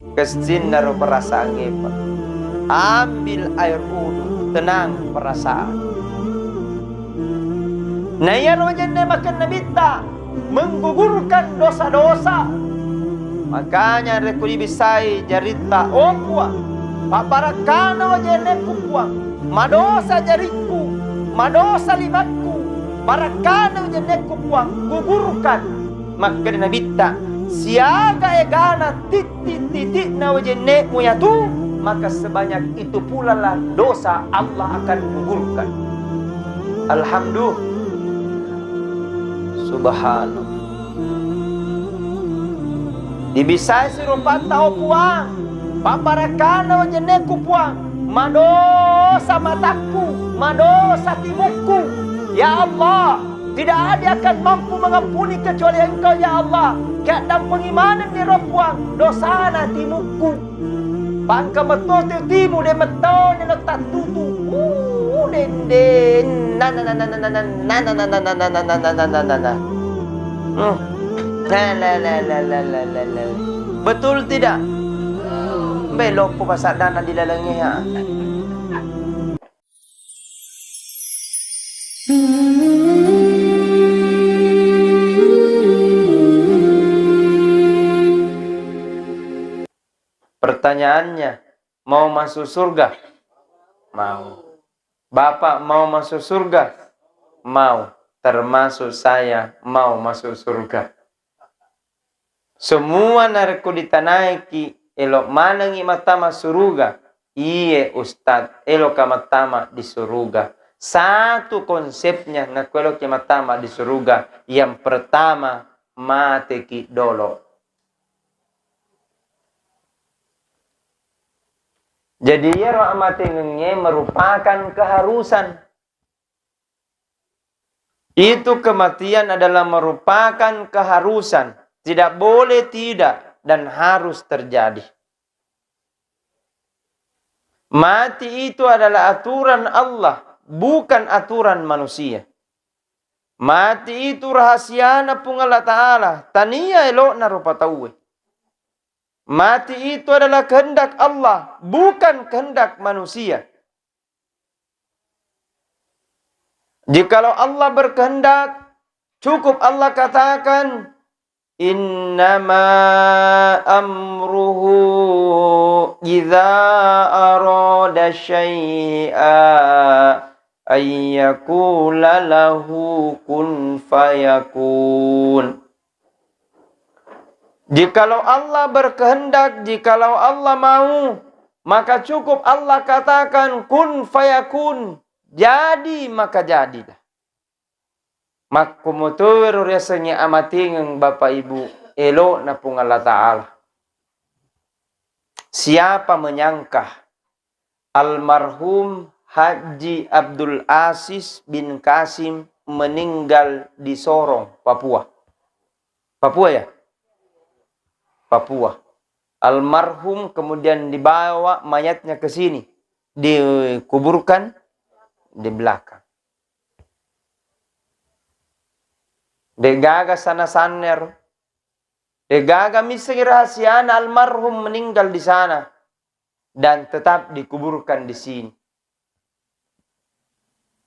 Kesinar perasaan ngepa. Ambil air wudhu, tenang perasaan. Nah ya rojenne makan nabita menggugurkan dosa-dosa. Makanya rekuli bisai jarita opua. Paparakana wajenne kupua. Madosa jariku, madosa limatku. Parakana wajenne kupua gugurkan. Maka nabita siaga egana titik-titik na wajenne muyatu. Maka sebanyak itu pula lah dosa Allah akan gugurkan. Alhamdulillah. Subhanallah. Dibisai serupa tau puang. Paparakana wajeneku puang. Madosa mataku, madosa timuku. Ya Allah, tidak ada akan mampu mengampuni kecuali Engkau ya Allah. Kadang pengimanan di ropuang dosana timuku. Pangka betul timu de betul de tak tutu. Den betul tidak? Belok po pasal dana di lalangnya ya. Pertanyaannya, mau masuk surga? Mau. Bapak mau masuk surga? Mau. Termasuk saya mau masuk surga. Semua narko ditanaiki elok manangi matama surga. Iye Ustad, elok matama di surga. Satu konsepnya nakwelok matama di surga. Yang pertama, mateki dolo. Jadi ya rahmatnya merupakan keharusan. Itu kematian adalah merupakan keharusan. Tidak boleh tidak dan harus terjadi. Mati itu adalah aturan Allah, bukan aturan manusia. Mati itu rahasia pun Allah Ta'ala. Tania elok na rupa tauwe. Mati itu adalah kehendak Allah, bukan kehendak manusia. Jikalau Allah berkehendak, cukup Allah katakan, innama amruhu idza arada syai'a ayyakula lahu kun fayakun. Jikalau Allah berkehendak, jikalau Allah mau, maka cukup Allah katakan kun fayakun. Jadi maka jadilah. Mak kumutur rasanya amating Bapak Ibu elo na pung Allah Ta'ala. Siapa menyangka almarhum Haji Abdul Aziz bin Kasim meninggal di Sorong, Papua. Papua ya? Papua. Almarhum kemudian dibawa mayatnya ke sini, dikuburkan di belakang. Degaga sana saner. Degaga misi rahasia almarhum meninggal di sana dan tetap dikuburkan di sini.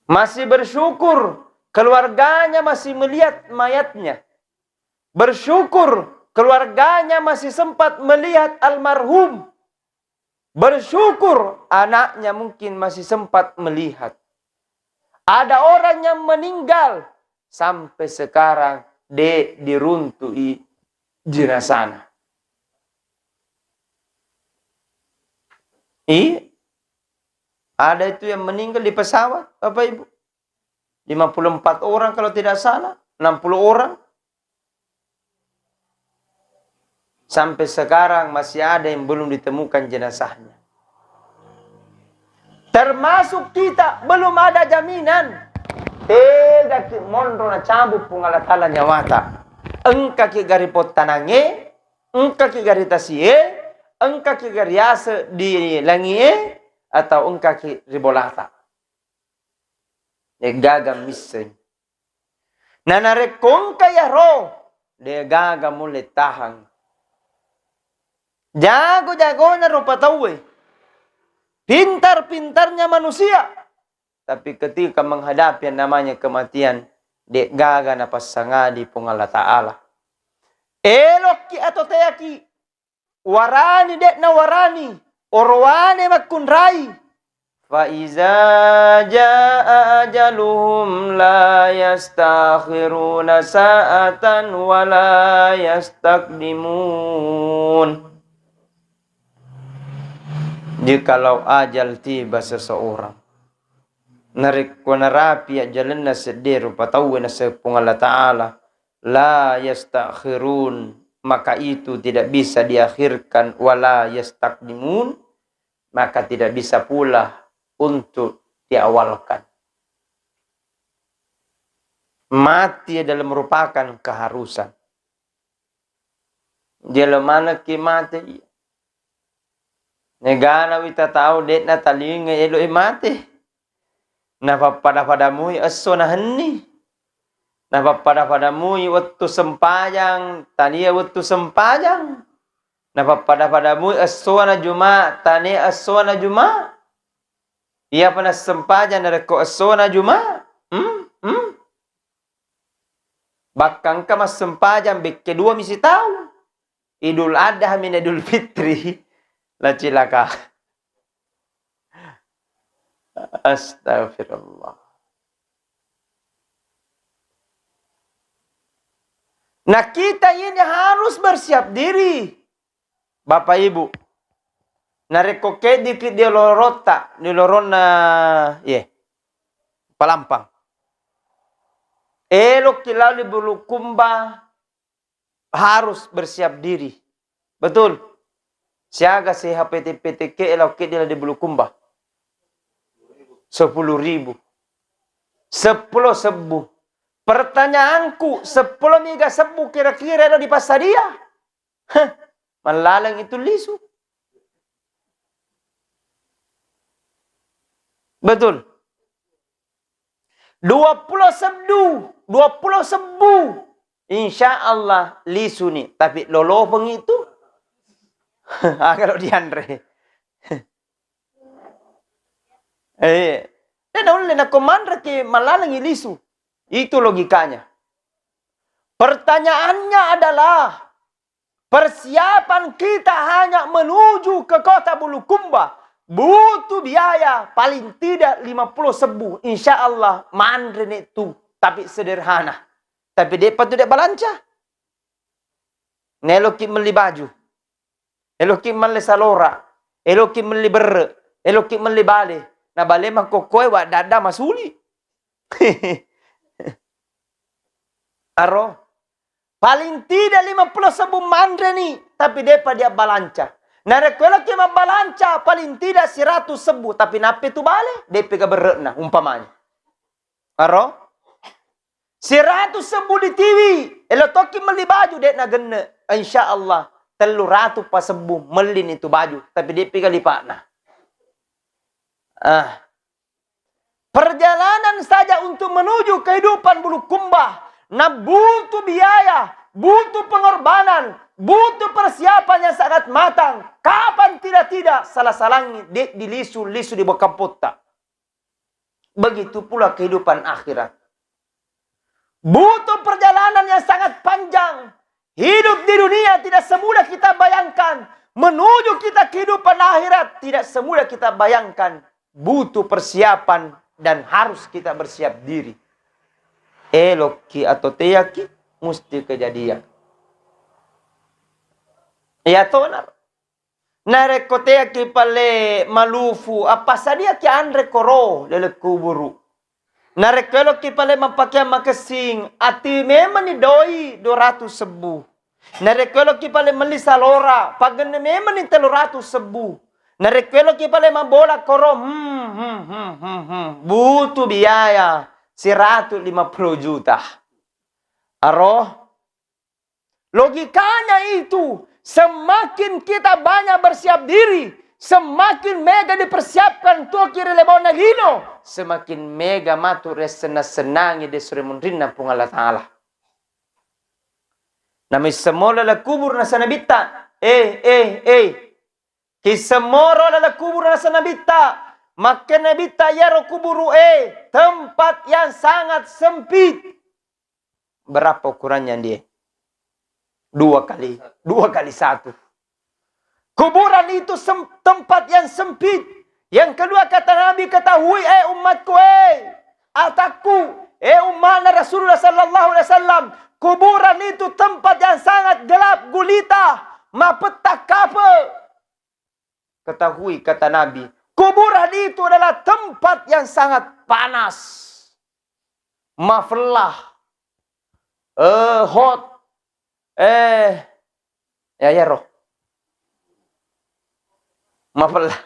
Masih bersyukur keluarganya masih melihat mayatnya. Bersyukur keluarganya masih sempat melihat almarhum. Bersyukur anaknya mungkin masih sempat melihat. Ada orang yang meninggal sampai sekarang diruntui jenazahnya. Ada itu yang meninggal di pesawat, Bapak Ibu. 54 orang kalau tidak salah, 60 orang. Sampai sekarang masih ada yang belum ditemukan jenazahnya. Termasuk kita belum ada jaminan. Tega ki mondro na cabut pungalat ala nyawata. Engka ki gari pot tanange, engka ki gari tasie, engka ki gari asa di langie, atau engka ki ribolata. Gaga missing. Nanare kong kaya ro, de gaga mulai tahang. Jago-jagonya rupa tahu. Pintar-pintarnya manusia. Tapi ketika menghadapi yang namanya kematian, dek gaga na pasangadi pong Allah Ta'ala. Elok ki atau teyaki. Warani dek na warani. Orwane makunrai. Faiza jaa ajaluhum la yastakhiruna sa'atan wa la yastakdimun. Jikalau ajal tiba seseorang, narik narapi ajalan na sedih rupa tahu na sepung Allah Ta'ala, la yastakhirun, maka itu tidak bisa diakhirkan, wala yastakdimun, maka tidak bisa pula untuk diawalkan. Mati adalah merupakan keharusan. Jala mana ki mati? Negana wita tahu det na talinga elo mati. Napapada-padamu aso na henni. Napapada-padamu waktu sempajang, tania waktu sempajang. Napapada-padamu aso na Jumat, tania aso na Jumat. Ia pernah sempajang dari ko aso na Jumat. Bakang ka mas sempajang kedua misi tahu. Idul Adha min Idul Fitri. La cilaka. Astagfirullah. Nah kita ini harus bersiap diri. Bapak Ibu. Narekoke dikit dia lorota. Di lorona. Palampang. Elok kilali bulukumba. Harus bersiap diri. Betul. Siaga si HPTPTK elok dia di bulukumba. 10.000. 10 sebu. Pertanyaanku, 10 mega sebu kira-kira ada di pasar dia? Malalang itu lisu. Betul. 20 sebu. Insya Allah lisu nih. Tapi lolopeng itu. Kalau diandre. Dan oleh na komandra ke malalang lisu. Itu logikanya. Pertanyaannya adalah, persiapan kita hanya menuju ke kota Bulukumba butuh biaya paling tidak 50 sebu. Insya Allah mandren itu. Tapi sederhana. Tapi depa tu dek balanca. Neloki meli baju. Eloki meli salora. Eloki meli bere. Eloki meli bale. Na bale mangkokoy wa dada masuli. Aro. Paling tidak 50 sebu mandre ni. Tapi depa dia balanca. Nah rekwela kima balanca paling tidak 100 sebu. Tapi nape tu bale? Depa ka berena umpamanya. Aro. 100 sebu di TV. Elo toki meli baju dek na genne. Insya Allah 300 pa sebu melin itu baju. Tapi depa ka lipatna. Perjalanan saja untuk menuju kehidupan Bulukumba. Nah butuh biaya, butuh pengorbanan, butuh persiapan yang sangat matang. Kapan tidak salah-salangi di lisu-lisu di Bokampota. Begitu pula kehidupan akhirat. Butuh perjalanan yang sangat panjang. Hidup di dunia tidak semudah kita bayangkan. Menuju kita kehidupan akhirat tidak semudah kita bayangkan. Butuh persiapan dan harus kita bersiap diri. Eloki atau teyaki mesti kejadian. Ya tonar. Nareko teyaki pale malufu apa sadia ki andre koro lele kuburu. Nareko eloki pale mapakia makasing ati memang ni doi 200 sebu. Nareko eloki pale melisa lora pagane memang ni 300 sebu. Narekwelo ki pale mabola koro butuh biaya 150 juta. Aro? Logikanya itu semakin kita banyak bersiap diri, semakin mega dipersiapkan tuh kiri lebona gino, semakin mega matur senang-senangi de sore mundrina pung Allah Ta'ala. Nami semola la kubur na sanabita Kisemoro adalah kuburan sanabita. Maka nabita yaro kuburu tempat yang sangat sempit. Berapa ukurannya dia? 2 kali 1. Kuburan itu tempat yang sempit. Yang kedua kata Nabi, ketahui umatku, ataku, umat Rasulullah sallallahu alaihi wasallam, kuburan itu tempat yang sangat gelap gulita, mapetak kape. Ketahui kata Nabi, kuburan itu adalah tempat yang sangat panas. Maflah. Hot. Ya roh. Maflah.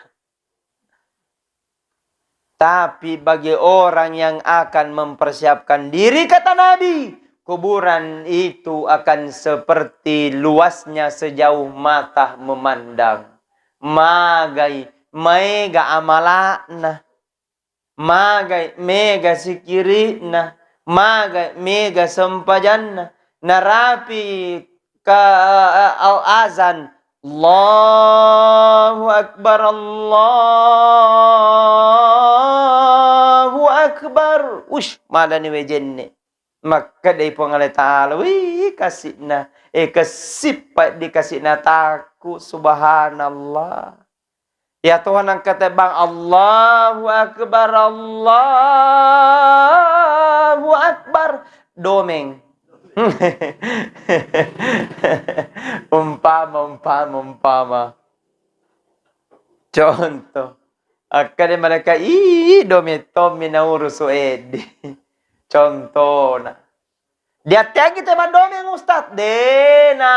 Tapi bagi orang yang akan mempersiapkan diri, kata Nabi, kuburan itu akan seperti luasnya sejauh mata memandang. Magai mega amalana, magai mega sikirina, magai mega sempajanna, narapi ka azan, Allahu Akbar, Allahu Akbar. Ush, malani wejenne. Maka dari pengalih ta'ala, kasihna. Kesipat dikasihna taku, subhanallah. Ya Tuhan angkat bang, Allahu Akbar, Allahu Akbar. Domeng. umpama. Contoh. Akan mereka, dometomi na urusu edi. Contoh na. Dia tiang kita mandomeng Ustaz. Dena.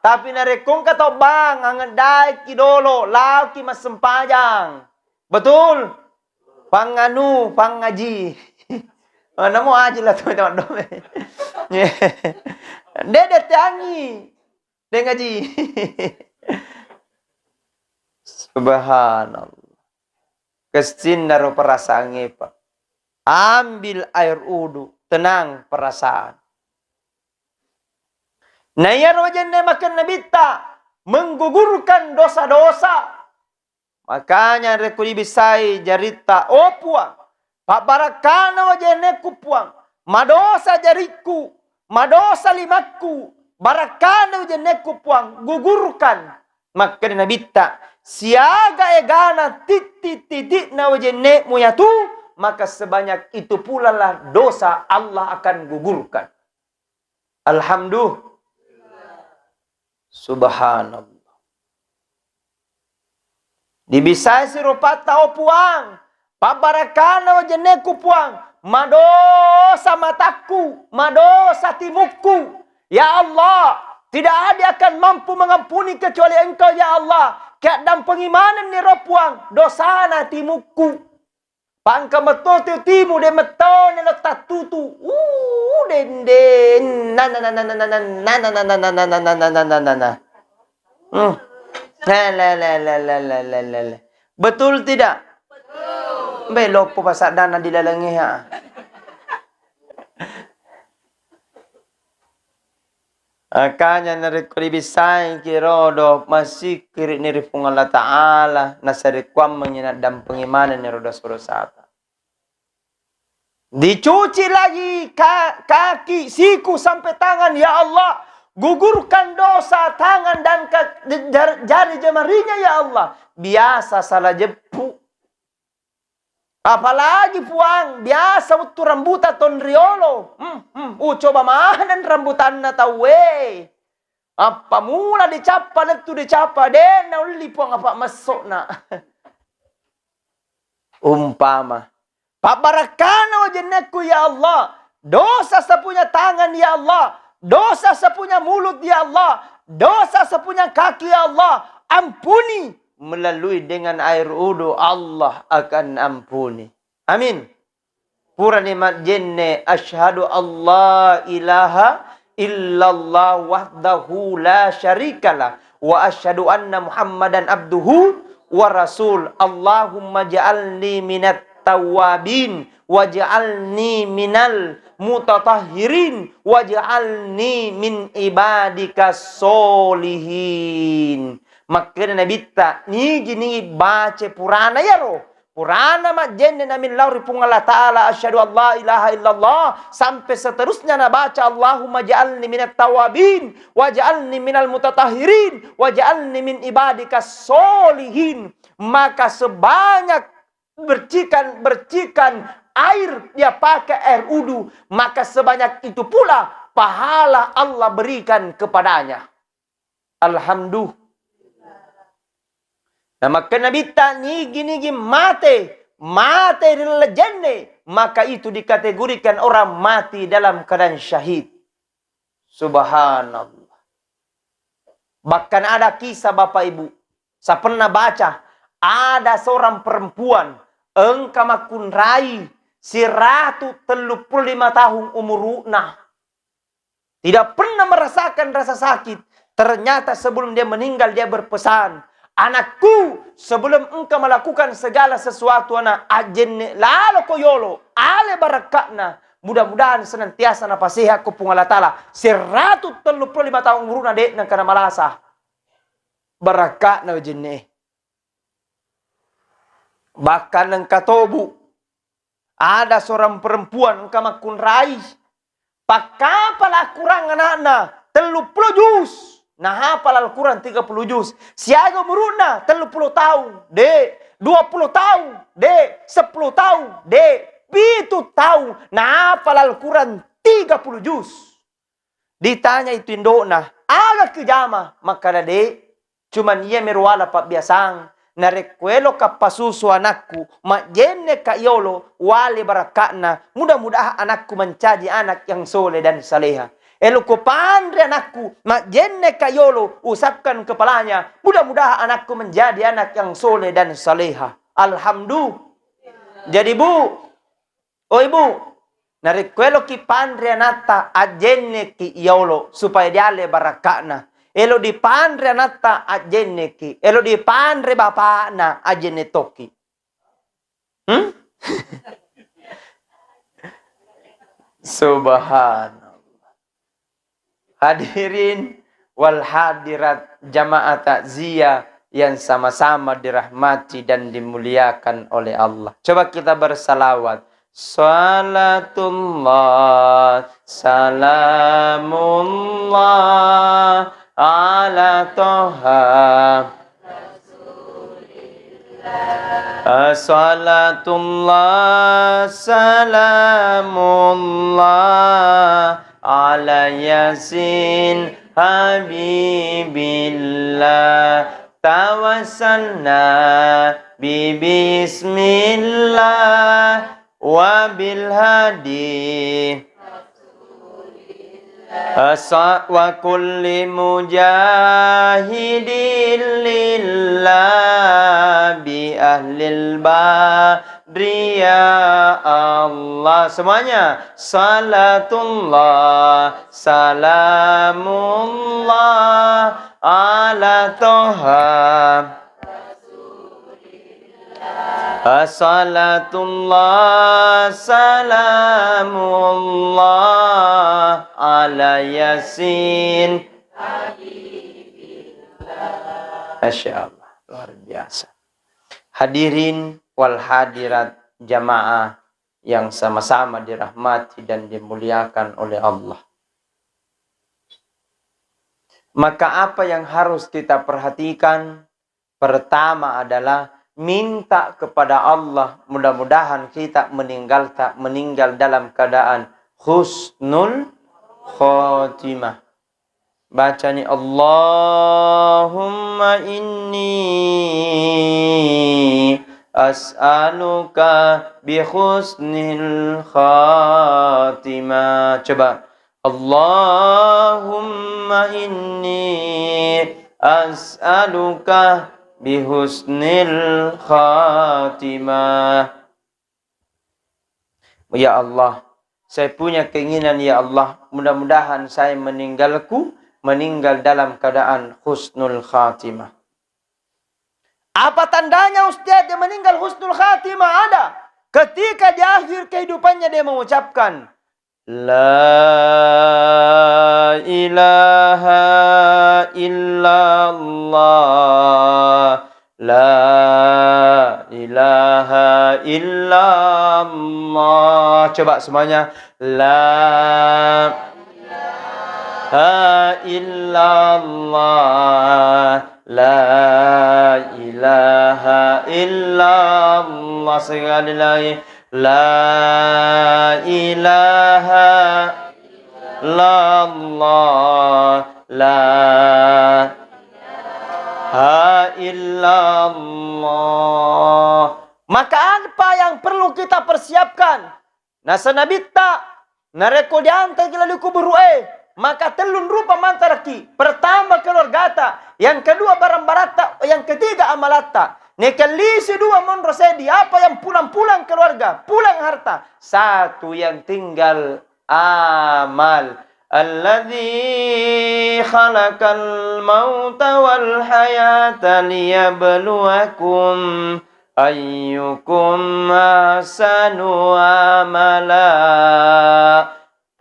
Tapi narekong kato bang, angandai kidolo, lauki mas sempajang. Betul? Panganu, pangaji. Namo aja lah teman-teman domeng. Dia tiangi. Dia ngaji. Subhanallah. Kesinar perasaan Pak. Ambil air wudu, tenang perasaan. Nayar wajan makan nabita menggugurkan dosa-dosa. Makanya rekuli bisai jarita opuang. Pak barakana wajan kupuang. Madosa jariku, madosa limaku. Barakana wajan kupuang, gugurkan. Maka nabita siaga egana titik na wajan muyatu. Maka sebanyak itu pula lah dosa Allah akan gugurkan. Alhamdulillah. Subhanallah. Dibisai sirupat tau puang. Pabarakana wajaneku puang. Madosa mataku. Madosa timuku. Ya Allah. Tidak ada akan mampu mengampuni kecuali Engkau ya Allah. Keadaan pengimanan ni ropuang. Dosana timuku. Pangka meto timu de meto ne lo tatutu. Den. Betul tidak? Betul. Belok po pasak dana dilalangi ha. Akanya narikuri bisay kirodo masih kiri niripung Allah Ta'ala nasarikwam menyenadam pengimanan ni roda surasata. Dicuci lagi kaki, siku sampai tangan. Ya Allah, gugurkan dosa tangan dan jari jemarinya ya Allah. Biasa salah jepu. Apalagi puang, biasa utu rambutan ton riolo. Coba mana rambutan na tawe. Apa mula dicapa letu dicapa den na uli puang apa masuk na. Umpama. Pabarakana wajanku ya Allah. Dosa sepunya tangan ya Allah. Dosa sepunya mulut ya Allah. Dosa sepunya kaki ya Allah. Ampuni. Melalui dengan air wudu Allah akan ampuni. Amin. Pura nikmat jenne asyhadu Allah ilaha illallah wahdahu la syarikalah wa asyhadu anna Muhammadan abduhu wa rasul. Allahumma ja'alni minat tawwabin waj'alni minal mutatahhirin waj'alni min ibadikas solihin. Maka Nabi ta ni gini baca Purana ya roh. Purana majenne na min lauri pung Allah Ta'ala asyhadu an la ilaha illallah sampai seterusnya na baca Allahumma ja'alni minat tawabin waj'alni minal mutatahhirin waj'alni min ibadikas solihin. Maka sebanyak bercikan air dia pakai air wudu, maka sebanyak itu pula pahala Allah berikan kepadanya. Alhamdulillah. Nah, maka Nabi tani gini mate legende, maka itu dikategorikan orang mati dalam keadaan syahid. Subhanallah. Bahkan ada kisah Bapak Ibu, saya pernah baca, ada seorang perempuan engka makun rai 135 tahun umurna. Tidak pernah merasakan rasa sakit. Ternyata sebelum dia meninggal dia berpesan, anakku, sebelum engkau melakukan segala sesuatu anak ajenne lalu koyolo ale barakatna, mudah-mudahan senantiasa napasihat ku pung Allah Ta'ala 135 tahun umurna dek nang kana malasa barakatna jenne. Bahkan nang katobu ada seorang perempuan engkau makun rai pakapala kurang anakna 30 juz. Nah hafal Al-Quran 30 juz. Siaga muruna 30 tahun. Dek 20 tahun. Dek 10 tahun. Dek 7 tahun. Nah hafal Al-Quran 30 juz. Ditanya itu indokna. Agak kejama. Maka dek. Cuman ia meruala pak biasang. Narekwelo ka pasusu anakku. Majenne ka yolo. Wale barakatna. Mudah-mudahan anakku menjadi anak yang soleh dan saleha. Elo ko pandre anakku, majenne kayolo, usapkan kepalanya. Mudah-mudahan anakku menjadi anak yang soleh dan saleha. Alhamdulillah. Jadi bu, oh ibu, narikwelo ki pandre anata ajenne ki yolo supaya dia le barakana. Elo di pandre anata ajenne ki, elo di pandre bapana ajenne toki. Subhanallah. Hadirin wal hadirat jamaah takziah yang sama-sama dirahmati dan dimuliakan oleh Allah. Coba kita bersalawat. Salatullah salamullah ala toha salatullah salamullah ala yasin habibillah tawassalna bismillah wa bil hadi wa kulli mujahidin lillah bi ahlil badri ya Allah. Semuanya salatullah salamullah ala toha salatullah salamullah ala yasin. Masya Allah, luar biasa. Hadirin wal hadirat jamaah yang sama-sama dirahmati dan dimuliakan oleh Allah. Maka apa yang harus kita perhatikan? Pertama adalah minta kepada Allah, mudah-mudahan kita meninggal dalam keadaan husnul khotimah. Baca nih, Allahumma inni as'aluka bi husnil khatimah. Coba, Allahumma inni as'aluka bihusnil khatimah. Ya Allah, saya punya keinginan ya Allah, mudah-mudahan saya meninggal dalam keadaan husnul khatimah. Apa tandanya Ustaz dia meninggal husnul khatimah? Ada. Ketika di akhir kehidupannya dia mengucapkan La ilaha illallah, La ilaha illallah. Coba semuanya. La ilaha illallah, La ilaha illallah. Sekali lagi. La ilaha illallah, La ilaha illallah. Maka apa yang perlu kita persiapkan? Nasa nabita, nareko diantai kila liku berue. Maka telun rupa mantaraki. Pertama keluargata, yang kedua barang barata, yang ketiga amalata. Nekalisi dua monrosedi, apa yang pulang-pulang keluarga, pulang harta. Satu yang tinggal amal. Alladzi khalaqal mauta wal hayata liyabluwakum ayyukum ahsanu amala.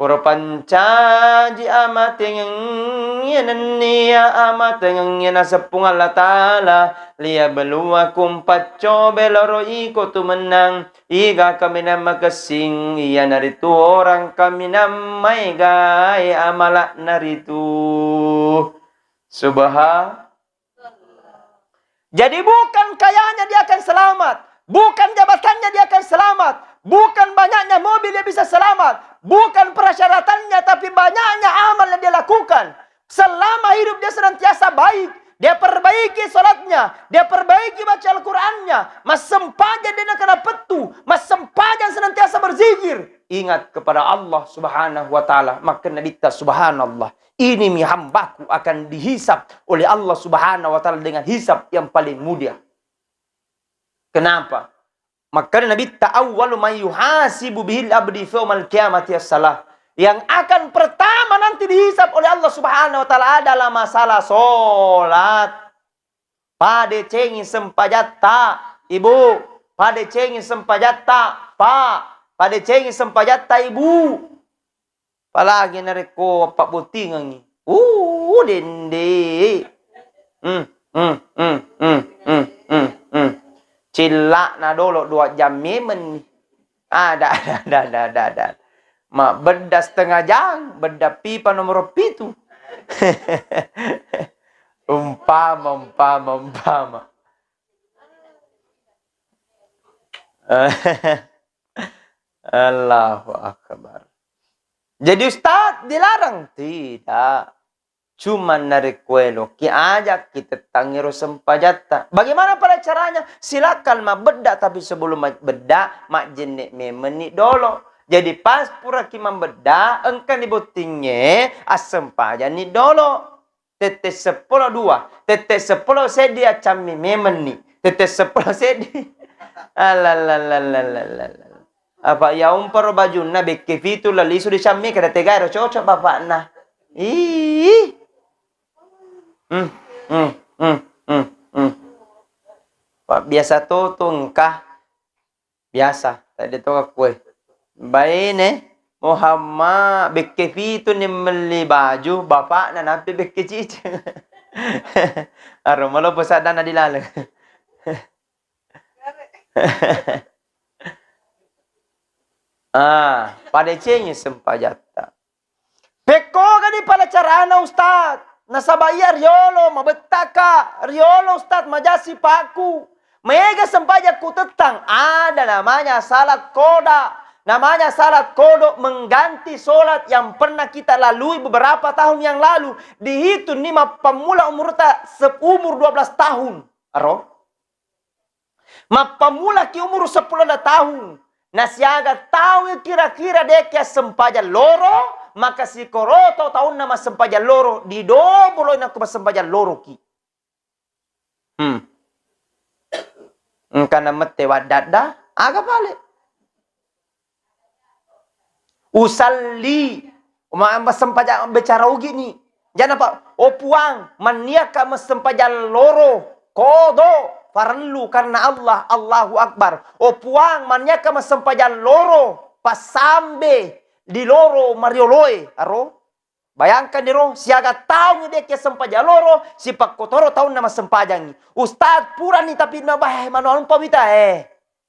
Puro pancaji amat yang niya amat yang sepung Allah Ta'ala liyabluwakum pacobe loro iko tu menang iga kami nama kesing iya naritu orang kami namai gai amalak naritu subhanallah. Jadi bukan kayanya dia akan selamat, bukan jabatannya dia akan selamat, bukan banyaknya mobil dia bisa selamat, bukan persyaratannya, tapi banyaknya amal yang dia lakukan. Selama hidup dia senantiasa baik, dia perbaiki sholatnya, dia perbaiki baca Al-Qurannya, mas sempajan dia nak kena petu, mas sempajan senantiasa berzikir. Ingat kepada Allah subhanahu wa ta'ala. Maka Nabi kita subhanallah. Ini mi hambaku akan dihisap oleh Allah subhanahu wa ta'ala dengan hisap yang paling mudah. Kenapa? Maka Nabi ta'awwalu man yuhasibu bihil abdi fawmal qiyamati as-salah. Yang akan pertama nanti dihisap oleh Allah subhanahu wa ta'ala adalah masalah sholat. Pade cengi sempajata, ibu. Pade cengi sempajata, pak. Pade cengi sempajata, ibu. Palagi nareko pak butingan ni. Dende. Cilak na dolo 2 jam memen. Dah. Mak beda setengah jam, beda pipa nomor pitu. umpama. Allahu Akbar. Jadi Ustaz dilarang? Tidak. Cuma narikuelo. Ki ajak kita tangiro sempajata. Bagaimana pada caranya? Silakan mak beda, tapi sebelum mak beda, mak jenek memeni dolo. Jadi pas pura ki membeda, engkan dibutingnya asem paja ni dolo. Tete 10 2. Tete 10 sedia cami memeni. Tete 10 sedi. Alalalalalalala. Apa ya umpar baju na bekefitu lalisu di cami kada tegairo cocok bapak nah. Ih. Pak biasa tuh engkah. Biasa. Tadi tuh kue. Baik ne, Muhammad bekefitu ni meli baju bapak na napi bekecic. Aro malo pusada na dilala. Pada cengi sempajata. Peko gani pala carana Ustaz. Nasabaya riolo mabetaka riolo Ustaz majasi paku. Mega sempaja ku tetang ada namanya salat koda. Namanya salat kodok mengganti solat yang pernah kita lalui beberapa tahun yang lalu. Dihitung ni pemula umur 12 tahun. Aro? Pemula ki umur 10 tahun. Nasiaga tahu kira-kira dek sempaja loro. Maka si koroto tahun nama sempaja loro. Di dobolo nak sempaja loro ki. Karena mete wadada. Agak balik. Usalli sempaja bicara gini. Jangan apa? Puang maniaka sempaja loro kodo farlu karena Allah, Allahu Akbar. O puang manyaka masempajan loro pasambe di loro marioloe aro. Bayangkan diro siaga tahu dia ke sempajan loro si pak kotoro tahu nama sempajangi. Ustad pura nih tapi nabah manual pamita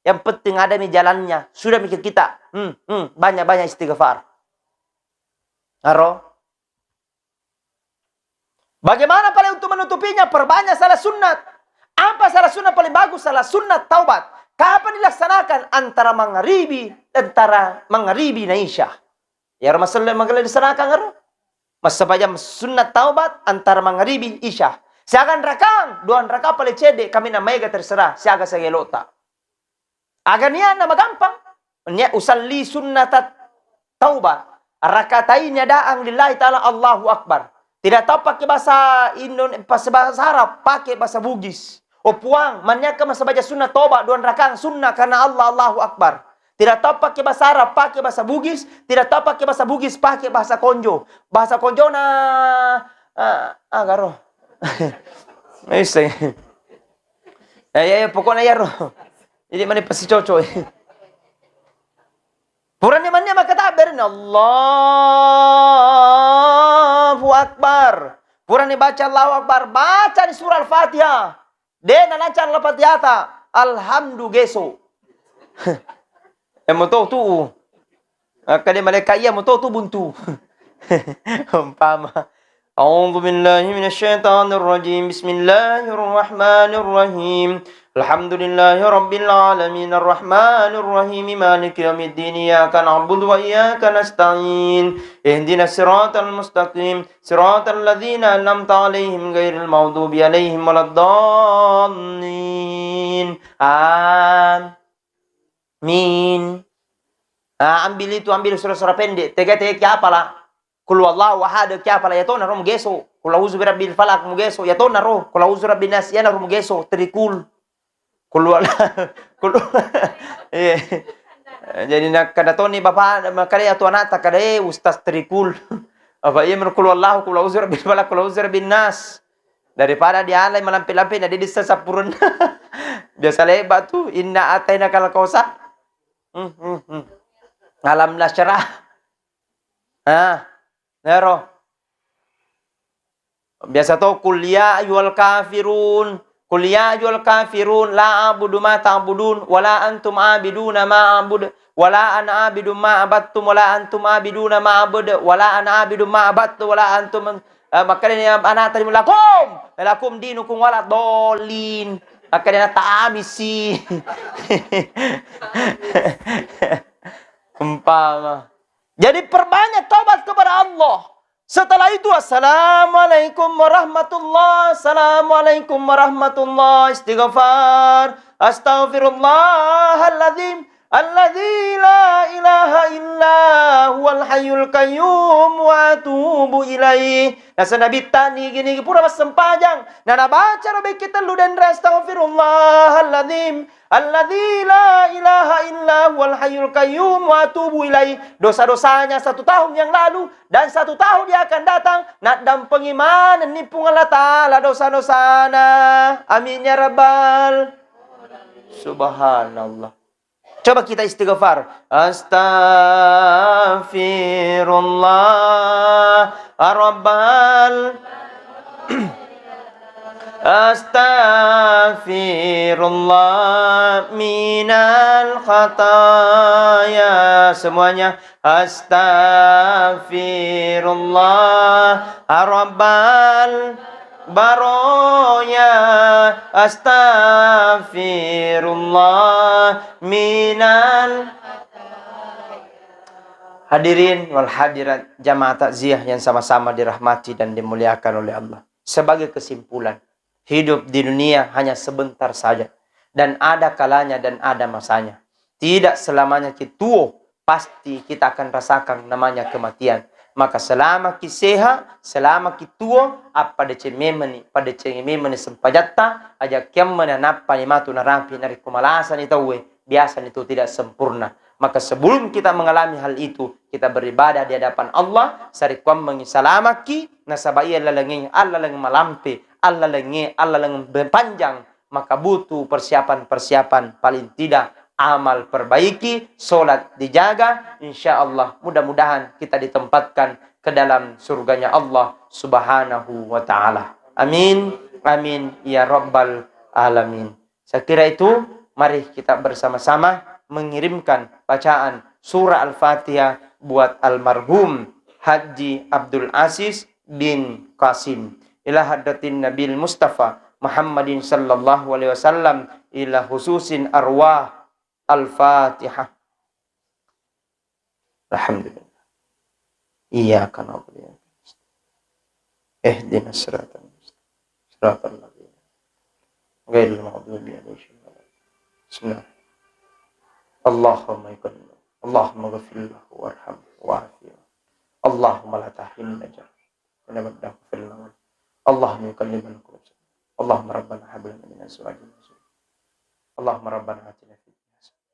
Yang penting ada nih jalannya. Sudah mikir kita. Banyak-banyak istighfar. Aro. Bagaimana paling untuk menutupinya? Perbanyak salah sunat. Apa salah sunat paling bagus? Salah sunat taubat. Kapan dilaksanakan? Antara maghribi na isya. Ya Rasulullah mengalir dilaksanakan aro. Masa pajam sunat taubat antara maghribi isya. Siagan rakang, 2 rakang paling cede kami na mega terserah. Siaga sa gelota. Agar niya na magampang. Niya usalli sunnatat taubat. Rakatainya daang lillahi ta'ala Allahu Akbar. Tidak tahu pakai bahasa bahasa Arab, pakai bahasa Bugis. O puang, manyaka masa baca sunat taubat 2 rakang sunnah karena Allah Allahu Akbar. Tidak tahu pakai bahasa Arab, pakai bahasa Bugis. Tidak tahu pakai bahasa Bugis, pakai bahasa Konjo. Bahasa Konjo na... garo. Pokoknya ya roh. Jadi mana pasti cocok. Puranya mana maka tabirin Allahu Akbar. Puranya baca Allahu Akbar. Baca di surah Al-Fatihah. Dia nanancan Al-Fatihah. Alhamdulillah. Moto tu. Kada malaikat ia moto tu buntu. Umpama. A'udzu billahi minasyaitonir rajim. Bismillahirrahmanirrahim. Alhamdulillahi rabbil alamin arrahmanir rahim maliki yaumiddin iyyaka na'budu wa iyyaka nasta'in ihdinas siratal mustaqim siratal ladzina an'amta 'alaihim ghairil maghdubi 'alaihim waladdallin. Amin. Ambil surah-surah pendek. Tega-tega kya apalah. Qul huwallahu ahad kya apalah ya to na rom geso. Qul a'udzu birabbil falaq mu geso ya to na ro. Qul a'udzu birabbin nas ya na rom geso. Trikul. Qul jadi nak kada to ni bapa makare ya to anak ta kada ustaz trikul. Apa ia men qul huwallahu qul a'udzu birabbil falaq qul a'udzu birabbin nas. Daripada dia alai melampi-lampi na di sesapurun. Biasa lebat tu inna ataina kal kautsar. Alam nasyrah. Nero. Biasa to qul ya ayyuhal kafirun. Qul ya ayyuhal kafirun la a'budu ma ta'budun wala antum 'abiduna ma a'budu wala ana 'abidu ma abattum wala antum 'abiduna ma a'budu wala ana 'abidu ma abattu wala antum makanya anak tadi lakum dinukum wala dolin. Makanya ta'amisi. Umpama. Jadi perbanyak taubat kepada Allah. Setelah itu assalamualaikum warahmatullahi assalamualaikum warahmatullahi istighfar astaghfirullahaladzim alladzi la ilaha illa huwal hayyul qayyum wa atubu ilaih. Nasa nabi tani gini pura mas sempajang. Nana baca robe kita lu dan astaghfirullahaladzim alladzi la ilaha illa huwal hayyul qayyum wa atubu ilaih. Dosa-dosanya 1 tahun yang lalu dan 1 tahun dia akan datang. Nak dan pengimanan nipung Allah Ta'ala dosa-dosana. Amin ya rabbal. Subhanallah. Coba kita istighfar. Astaghfirullah rabbal Astaghfirullah minal khataya. Semuanya astaghfirullah rabbal baroya astaghfirullah minal. Hadirin wal hadirat jamaah takziah yang sama-sama dirahmati dan dimuliakan oleh Allah. Sebagai kesimpulan, hidup di dunia hanya sebentar saja dan ada kalanya dan ada masanya. Tidak selamanya kita tua, pasti kita akan rasakan namanya kematian. Maka selama kiseha, selama kitua, apa de cememani, pada cememani sempajatta, aja kiamana napa ni matu narampi nari kumalasan itu biasa itu tidak sempurna. Maka sebelum kita mengalami hal itu, kita beribadah di hadapan Allah, sarikwam mengisalamaki, nasabaya Allah lang malampi, Allah lang berpanjang maka butuh persiapan-persiapan. Paling tidak amal perbaiki, solat dijaga, insya Allah mudah-mudahan kita ditempatkan ke dalam surganya Allah Subhanahu wa ta'ala. Amin, amin, ya Rabbal Alamin. Saya kira itu, mari kita bersama-sama mengirimkan bacaan surah Al-Fatihah buat almarhum Haji Abdul Aziz bin Qasim. Ila hadratin Nabil Mustafa Muhammadin sallallahu alaihi wasallam ila khususin arwah Al-Fatihah. Alhamdulillah. Iyyaka na'budu wa iyyaka nasta'in. Ihdinas siratal mustaqim. Siratal ladzina ghairil maghdubi 'alaihim waladdallin. Bismillah. Allahumma ighfir lahu. Allahumma ighfir lahu warhamhu wa'afihi. Allahumma la tahrimna jar. Wa nabda fil nawm. Allahumma yukallimul qulub. Allahumma rabbana hab lana min azwajina. Allahumma rabbana atina fid dunya hasanah.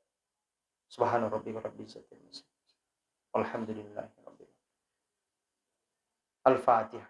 Subhana rabbika rabbil izzati amma yasifun. Walhamdulillahi rabbil alamin. Al-Fatihah.